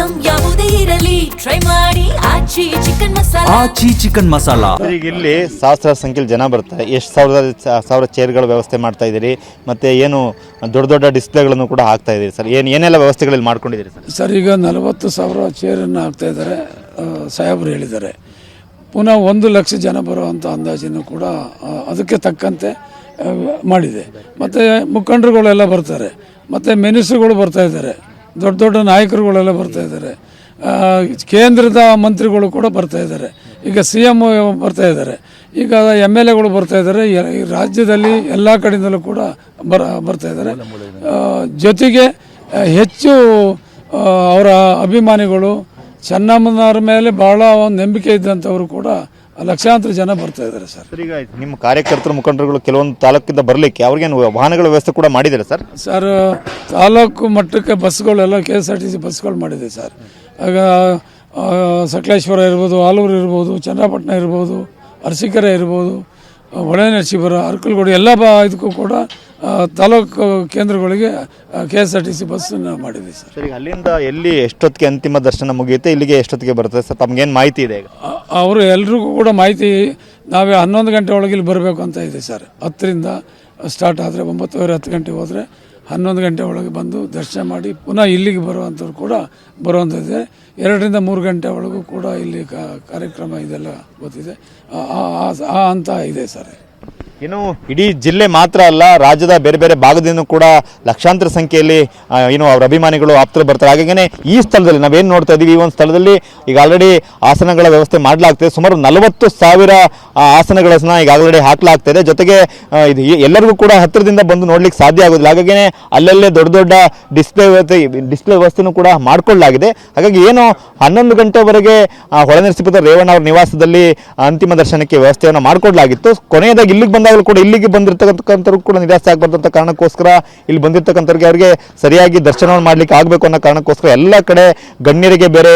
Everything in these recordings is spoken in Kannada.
ಐಟಂ ಯಾವುದೇ ಇರಲಿ ಟ್ರೈ ಮಾಡಿ ಆಚಿ ಚಿಕನ್ ಮಸಾಲಾ. ಈಗ ಇಲ್ಲಿ ಸಹಸ್ರ ಸಂಖ್ಯೆಯಲ್ಲಿ ಜನ ಬರ್ತಾರೆ. ಎಷ್ಟು ಸಾವಿರ ಚೇರ್ಗಳ ವ್ಯವಸ್ಥೆ ಮಾಡ್ತಾ ಇದ್ದೀರಿ, ಮತ್ತೆ ಏನು ದೊಡ್ಡ ದೊಡ್ಡ ಡಿಸ್ಪ್ಲೇಗಳನ್ನು ಕೂಡ ಹಾಕ್ತಾ ಇದ್ದೀರಿ ಸರ್? ಏನೆಲ್ಲ ವ್ಯವಸ್ಥೆಗಳಲ್ಲಿ ಮಾಡ್ಕೊಂಡಿದ್ದೀರಿ ಸರ್? ಸರ್ ಈಗ 40,000 ಚೇರನ್ನು ಹಾಕ್ತಾ ಇದ್ದಾರೆ ಸಾಹೇಬರು ಹೇಳಿದ್ದಾರೆ. ಪುನಃ 1,00,000 ಜನ ಬರುವಂಥ ಅಂದಾಜನ್ನು ಕೂಡ ಅದಕ್ಕೆ ತಕ್ಕಂತೆ ಮಾಡಿದೆ. ಮತ್ತು ಮುಖಂಡರುಗಳೆಲ್ಲ ಬರ್ತಾರೆ, ಮತ್ತು ಮಿನಿಸ್ಟ್ರುಗಳು ಬರ್ತಾ ಇದ್ದಾರೆ, ದೊಡ್ಡ ದೊಡ್ಡ ನಾಯಕರುಗಳೆಲ್ಲ ಬರ್ತಾ ಇದ್ದಾರೆ, ಕೇಂದ್ರದ ಮಂತ್ರಿಗಳು ಕೂಡ ಬರ್ತಾ ಇದ್ದಾರೆ, ಈಗ CM ಬರ್ತಾ ಇದ್ದಾರೆ, ಈಗ MLAಗಳು ಬರ್ತಾ ಇದ್ದಾರೆ, ರಾಜ್ಯದಲ್ಲಿ ಎಲ್ಲ ಕಡೆಯಿಂದಲೂ ಕೂಡ ಬರ್ತಾ ಇದ್ದಾರೆ. ಜೊತೆಗೆ ಹೆಚ್ಚು ಅವರ ಅಭಿಮಾನಿಗಳು ಚೆನ್ನಮ್ಮನವರ ಮೇಲೆ ಬಹಳ ಒಂದು ನಂಬಿಕೆ ಇದ್ದಂಥವರು ಕೂಡ ಲಕ್ಷಾಂತರ ಜನ ಬರ್ತಾ ಇದ್ದಾರೆ ಸರ್. ಈಗ ನಿಮ್ಮ ಕಾರ್ಯಕರ್ತರು ಮುಖಂಡರುಗಳು ಕೆಲವೊಂದು ತಾಲೂಕಿಂದ ಬರಲಿಕ್ಕೆ ಅವ್ರಿಗೇನು ವಾಹನಗಳ ವ್ಯವಸ್ಥೆ ಕೂಡ ಮಾಡಿದ್ದಾರೆ ಸರ್? ಸರ್ ತಾಲೂಕು ಮಟ್ಟಕ್ಕೆ ಬಸ್ಗಳೆಲ್ಲ KSRTC ಬಸ್ಗಳು ಮಾಡಿದೆ ಸರ್. ಆಗ ಸಕಲೇಶ್ವರ ಇರ್ಬೋದು, ಆಲೂರು ಇರ್ಬೋದು, ಚನ್ನಪಟ್ಟಣ ಇರ್ಬೋದು, ಅರಸೀಕೆರೆ ಇರ್ಬೋದು, ಹೊಳೆನರಸೀಪುರ, ಅರಕಲಗೂಡು ಎಲ್ಲ ಇದಕ್ಕೂ ಕೂಡ ತಾಲೂಕು ಕೇಂದ್ರಗಳಿಗೆ KSRTC ಬಸ್ಸನ್ನು ಮಾಡಿದೆ ಸರ್. ಸರ್, ಈಗ ಅಲ್ಲಿಂದ ಎಲ್ಲಿ ಎಷ್ಟೊತ್ತಿಗೆ ಅಂತಿಮ ದರ್ಶನ ಮುಗಿಯುತ್ತೆ, ಇಲ್ಲಿಗೆ ಎಷ್ಟೊತ್ತಿಗೆ ಬರುತ್ತೆ ಸರ್? ತಮಗೇನು ಮಾಹಿತಿ ಇದೆ? ಈಗ ಅವರು ಎಲ್ರಿಗೂ ಕೂಡ ಮಾಹಿತಿ, ನಾವೇ 11 ಗಂಟೆ ಒಳಗೆ ಇಲ್ಲಿ ಬರಬೇಕು ಅಂತ ಇದೆ ಸರ್. 10ರಿಂದ ಸ್ಟಾರ್ಟ್ ಆದರೆ 9:30 10 ಗಂಟೆಗೆ ಹೋದರೆ 11 ಗಂಟೆ ಒಳಗೆ ಬಂದು ದರ್ಶನ ಮಾಡಿ ಪುನಃ ಇಲ್ಲಿಗೆ ಬರುವಂಥವ್ರು ಕೂಡ ಬರುವಂಥದ್ದಿದೆ. 2ರಿಂದ 3 ಗಂಟೆ ಒಳಗೂ ಕೂಡ ಇಲ್ಲಿ ಕಾರ್ಯಕ್ರಮ ಇದೆಲ್ಲ ಗೊತ್ತಿದೆ, ಆ ಹಂತ ಇದೆ ಸರ್. ಇನ್ನು ಇಡೀ ಜಿಲ್ಲೆ ಮಾತ್ರ ಅಲ್ಲ, ರಾಜ್ಯದ ಬೇರೆ ಬೇರೆ ಭಾಗದಿಂದ ಕೂಡ ಲಕ್ಷಾಂತರ ಸಂಖ್ಯೆಯಲ್ಲಿ ಏನು ಅವರ ಅಭಿಮಾನಿಗಳು ಆಪ್ತರು ಬರ್ತಾರೆ. ಹಾಗಾಗೇ ಈ ಸ್ಥಳದಲ್ಲಿ ನಾವೇನು ನೋಡ್ತಾ ಇದ್ದೀವಿ, ಈ ಒಂದು ಸ್ಥಳದಲ್ಲಿ ಈಗ ಆಲ್ರೆಡಿ ಆಸನಗಳ ವ್ಯವಸ್ಥೆ ಮಾಡಲಾಗ್ತದೆ. ಸುಮಾರು 40,000 ಆಸನಗಳನ್ನು ಈಗ ಆಲ್ರೆಡಿ ಹಾಕಲಾಗ್ತದೆ. ಜೊತೆಗೆ ಇದು ಎಲ್ಲರಿಗೂ ಕೂಡ ಹತ್ತಿರದಿಂದ ಬಂದು ನೋಡ್ಲಿಕ್ಕೆ ಸಾಧ್ಯ ಆಗೋದಿಲ್ಲ. ಹಾಗಾಗಿ ಅಲ್ಲಲ್ಲೇ ದೊಡ್ಡ ದೊಡ್ಡ ಡಿಸ್ಪ್ಲೇ ವ್ಯವಸ್ಥೆನೂ ಕೂಡ ಮಾಡಿಕೊಳ್ಳಲಾಗಿದೆ. ಹಾಗಾಗಿ ಏನು 11 ಗಂಟೆವರೆಗೆ ಹೊಳೆನರಸೀಪುರದ ರೇವಣ್ಣ ಅವರ ನಿವಾಸದಲ್ಲಿ ಅಂತಿಮ ದರ್ಶನಕ್ಕೆ ವ್ಯವಸ್ಥೆಯನ್ನು ಮಾಡಿಕೊಡ್ಲಾಗಿತ್ತು. ಕೊನೆಯದಾಗಿ ಇಲ್ಲಿಗೆ ಬಂದಾಗಲೂ ಕೂಡ ಇಲ್ಲಿಗೆ ಬಂದಿರತಕ್ಕಂಥವ್ರು ಕೂಡ ನಿರಾಸೆ ಆಗಬಾರ್ದಂಥ ಕಾರಣಕ್ಕೋಸ್ಕರ ಇಲ್ಲಿ ಬಂದಿರತಕ್ಕಂಥವ್ರಿಗೆ ಅವರಿಗೆ ಸರಿಯಾಗಿ ದರ್ಶನವನ್ನು ಮಾಡಲಿಕ್ಕೆ ಆಗಬೇಕು ಅನ್ನೋ ಕಾರಣಕ್ಕೋಸ್ಕರ ಎಲ್ಲ ಕಡೆ ಗಣ್ಯರಿಗೆ ಬೇರೆ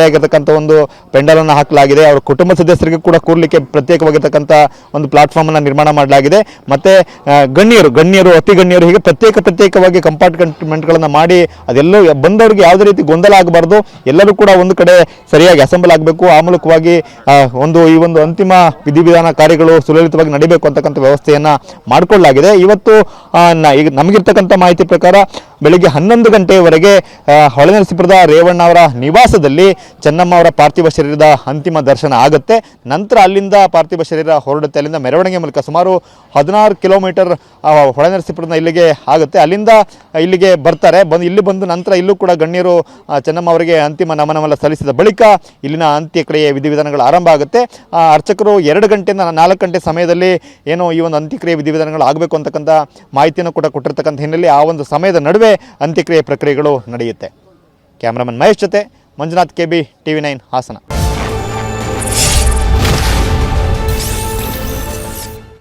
ಆಗಿರ್ತಕ್ಕಂಥ ಒಂದು ಪೆಂಡಲನ್ನು ಹಾಕಲಾಗಿದೆ. ಅವರ ಕುಟುಂಬ ಸದಸ್ಯರಿಗೆ ಕೂಡ ಕೂರ್ಲಿಕ್ಕೆ ಪ್ರತ್ಯೇಕವಾಗಿರ್ತಕ್ಕಂಥ ಒಂದು ಪ್ಲಾಟ್ಫಾರ್ಮನ್ನು ನಿರ್ಮಾಣ ಮಾಡಲಾಗಿದೆ. ಮತ್ತು ಗಣ್ಯರು ಅತಿ ಗಣ್ಯರು ಹೀಗೆ ಪ್ರತ್ಯೇಕವಾಗಿ ಕಂಪಾರ್ಟ್ಮೆಂಟ್ಗಳನ್ನು ಮಾಡಿ ಅದೆಲ್ಲೂ ಬಂದವರಿಗೆ ಯಾವುದೇ ರೀತಿ ಗೊಂದಲ ಆಗಬಾರ್ದು, ಎಲ್ಲರೂ ಕೂಡ ಒಂದು ಕಡೆ ಸರಿಯಾಗಿ ಅಸೆಂಬಲ್ ಆಗಬೇಕು. ಆ ಮೂಲಕವಾಗಿ ಈ ಒಂದು ಅಂತಿಮ ವಿಧಿವಿಧಾನ ಕಾರ್ಯಗಳು ಸುಲಲಿತವಾಗಿ ನಡೀಬೇಕು ಅಂತಕ್ಕಂಥ ವ್ಯವಸ್ಥೆಯನ್ನು ಮಾಡಿಕೊಳ್ಳಲಾಗಿದೆ. ಇವತ್ತು ಈಗ ನಮಗಿರ್ತಕ್ಕಂಥ ಮಾಹಿತಿ ಪ್ರಕಾರ ಬೆಳಿಗ್ಗೆ 11 ಗಂಟೆಯವರೆಗೆ ಹೊಳೆನರಸೀಪುರದ ರೇವಣ್ಣ ಅವರ ನಿವಾಸದಲ್ಲಿ ಚೆನ್ನಮ್ಮ ಅವರ ಪಾರ್ಥಿವ ಶರೀರದ ಅಂತಿಮ ದರ್ಶನ ಆಗುತ್ತೆ. ನಂತರ ಅಲ್ಲಿಂದ ಪಾರ್ಥಿವ ಶರೀರ ಹೊರಡುತ್ತೆ. ಅಲ್ಲಿಂದ ಮೆರವಣಿಗೆ ಮೂಲಕ ಸುಮಾರು 16 ಕಿಲೋಮೀಟರ್ ಹೊಳೆನರಸೀಪುರದ ಇಲ್ಲಿಗೆ ಆಗುತ್ತೆ. ಅಲ್ಲಿಂದ ಇಲ್ಲಿಗೆ ಬರ್ತಾರೆ. ಇಲ್ಲಿ ಬಂದು ನಂತರ ಇಲ್ಲೂ ಕೂಡ ಗಣ್ಯರು ಚೆನ್ನಮ್ಮ ಅವರಿಗೆ ಅಂತಿಮ ನಮನವೆಲ್ಲ ಸಲ್ಲಿಸಿದ ಬಳಿಕ ಇಲ್ಲಿನ ಅಂತ್ಯಕ್ರಿಯೆ ವಿಧಿವಿಧಾನಗಳು ಆರಂಭ ಆಗುತ್ತೆ. ಅರ್ಚಕರು 2 ಗಂಟೆಯಿಂದ 4 ಗಂಟೆ ಸಮಯದಲ್ಲಿ ಏನೋ ಈ ಒಂದು ಅಂತ್ಯಕ್ರಿಯೆ ವಿಧಿವಿಧಾನಗಳು ಆಗಬೇಕು ಅಂತಕ್ಕಂಥ ಮಾಹಿತಿಯನ್ನು ಕೂಡ ಕೊಟ್ಟಿರ್ತಕ್ಕಂಥ ಹಿನ್ನೆಲೆ ಆ ಒಂದು ಸಮಯದ ನಡುವೆ ಅಂತ್ಯಕ್ರಿಯೆ ಪ್ರಕ್ರಿಯೆಗಳು ನಡೆಯುತ್ತೆ. ಕ್ಯಾಮ್ರಾಮನ್ ಮಹೇಶ್ ಜೊತೆ ಮಂಜುನಾಥ್, KB, TV9 ಹಾಸನ.